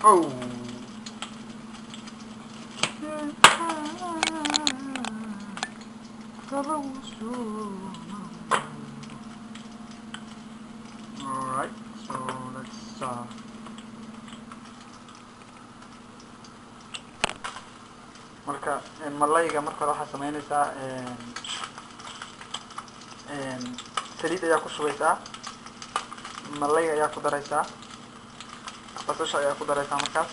Oh. Alright, so let's marka malayga marka waxa sameynaysaa saliid ayaa ku shubaysaa, malayga ayaa ku daraysaa, basasha ayaa ku daraysaa markaas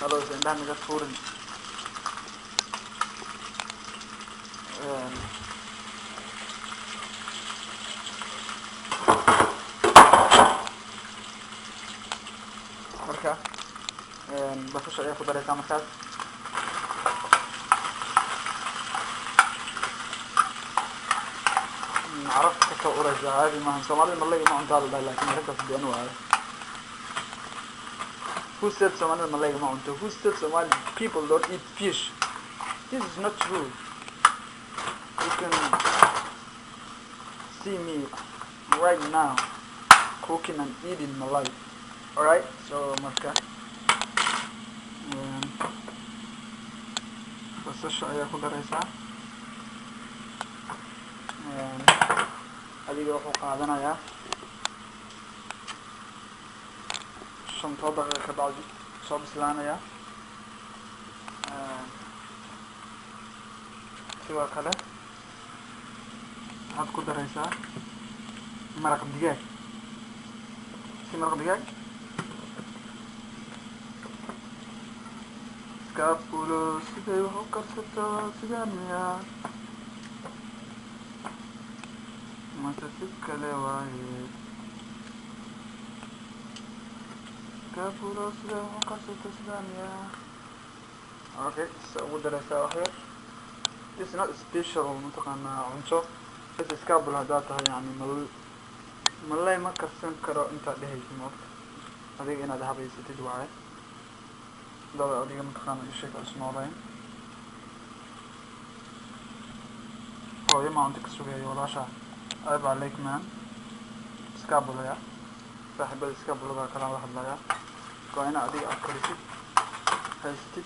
halo indhaha naga tuurin marka basasha ayaa ku daraysaa markaas عرفت كورجة هذه ما هم سومالي ملاي ما عندها لكن هركز بأنواع. Who said Somali Malay ما عنده? Who said Somali people don't eat fish? This is not true. You can see me right now cooking and eating Malay. Alright, so marka basasha ayaa ku daraysaa adiga wuxuu qaadanayaa 5 daqiiqo ka bacdi soo bislaanaya sidoo kale waxaad ku daraysaa maraq digaag scapulo siday wax u karsato sidaan miyaa mase si kale waaye scapulo siday wax u karsato sidaan miyaa okay so ugu daraysaa wax yar it's not special mataqaanaa cunto bas scapulo haddaa tahay yani malay ma karsan karo intaad dhehaysa moogta adiga inaad habaysatid waaye dada adiga mataqaanaa ishayg isnoolayn hooyo ma cunto ka sugayo walaashaa عيب عليك مان سكابولا يا صاحب السكابولا ذا كلام واحد لا يا كوينا أدي أكلتي هايستي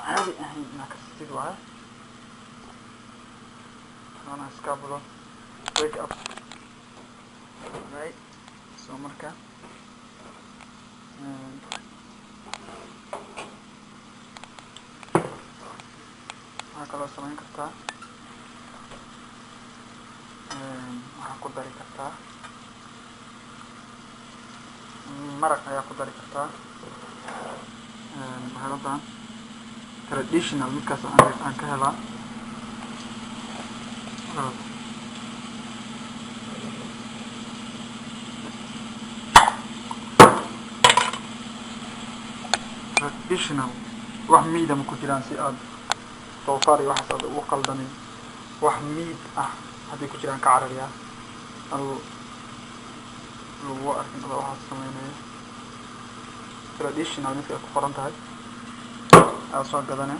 هذه أهين ناكستي دواء أنا سكابولا wake up right so مركا هكذا سمين كرتا waxaa ku dari kartaa maraq ayaa ku dari kartaa haladan traditional midkaas aan ka helaa traditional wax miida ma ku jiraan si aad doofaar iyo waxaas aad ugu qaldanin wax miid ah haddii ku jiraan ka carariya lagu arkin ada waxaad sameynaya traditional midka ay ku qoran tahay aad soo gadane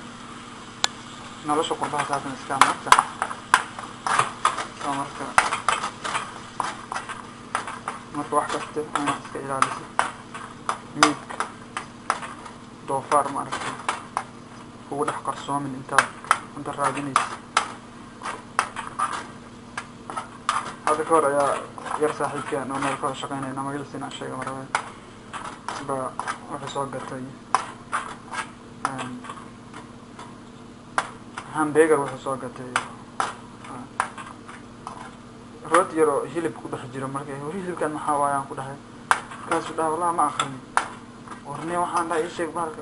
nolosha qurbaha saasan iskaa marka soo marka wax kasta inaad iska ilaalisid miidka doofaar ma aragtay kugu dhex qarsoomin inta raadinaysa هذا كور يا يرسى حكي أنا ما يكون شقيني أنا ما قلت لنا شيء مرة وحصل قتي همبرجر وحصل قتي rooti yar oo hilib ku dhex jiro markay hilibkan maxaa waayaan ku dhahay kaas u dhaw walaa ma akhrin warnay waxaan dhahay sheeg marka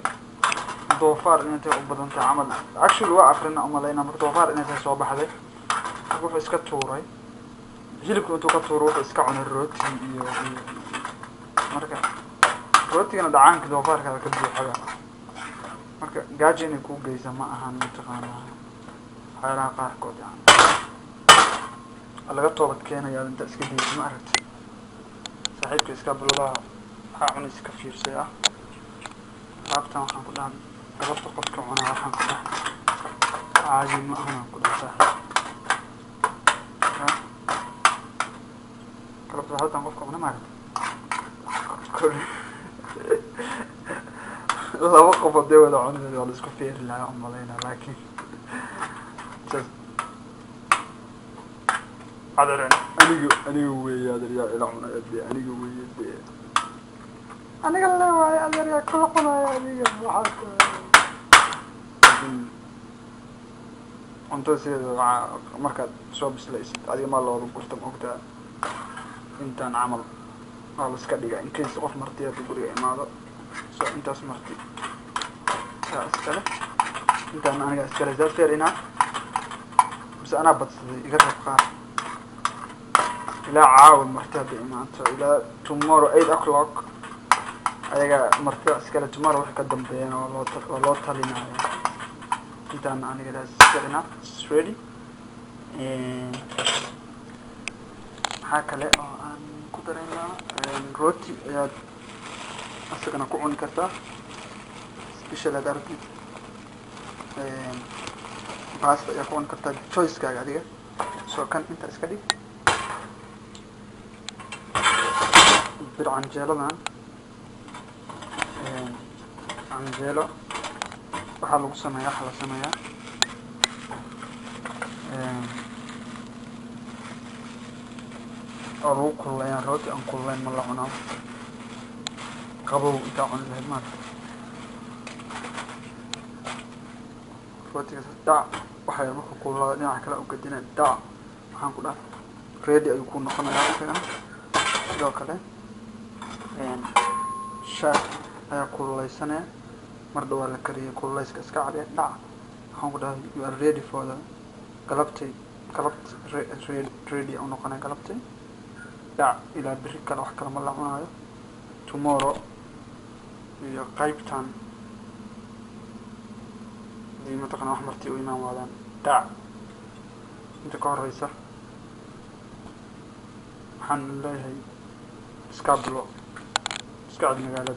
doofaar inay u badan tahay amal actually waa akhrina umalayna marka doofaar inay soo baxday wuxuu iska tuuray hilibku intuu ka tuuro wuxuu iska cunay rooti iyo marka rootigana dhacaanka doofaarka ka buuxada marka gaajo inay ku geysa ma ahan taqaanaa xayraha qaarkood yani laga toobad keenayaa inta iska diiday ma aragtay saaxiibka iska bulada waxaa cunay iska fiirsay ah qaabtan waxaan ku dhahay galabta qofka cunaa waxaan ku dhahay caadi ma ahan ku dhahay saaxiib galabta halkan qofka cunaa ma aragtay laba qof hadee wada cunay waa la isku feeri lahaa umalayna laakiin عذرا أنا ويا هذا يا إلهنا أبي أنا ويا أبي أنا قال له ويا هذا يا كل قنا يا أبي راحت أنت سيد مركز شو بسليس هذه ما الله ربطت مقطع أنت نعمل على سكدي إن كيس أخ مرتي تقول يا ماذا سو أنت سمرتي يا سكلا أنت أنا سكلا زاد فيرنا بس أنا بتصدق يقرب قار لا عاون مرتبة معناتها إلى tomorrow 8 o'clock أيها مرتبة سكالة tomorrow وحكي قدم بينا والله تالينا أنت أنا كده سكالنا it's ready هكذا أنا قدرنا روتي يا أصلا كون كرتا special أدارتي بس يكون كرتا choice كذا so كان أنت سكالي عنجيلدان عنجيلو waxaa lagu sameeyaa waxa la sameeyaa oo lagu kululeeyaa rooti aan kululeyn ma la cunaa qabow intaa cuni lahayd maanta rootiga dhac waxay marka kululaada dhinaca kale u gadinay dhac waxaan ku dhahay ready ayuu ku noqonayaa isagan sidoo kale shaah ayaa kululeysanaya mar dhawaa la kariyay kululeyska iska cadiya dhac waxaan ku dhahay you are ready for the galabtay ready u noqonay galabtay dhac ilaa biri kale wax kale ma la cunaayo tomorrow iyo qaybtan dii mataqana wax martii u imaan waadaan dhac inta ka horeysa waxaan leeyahay iska bulo قاعد مقالة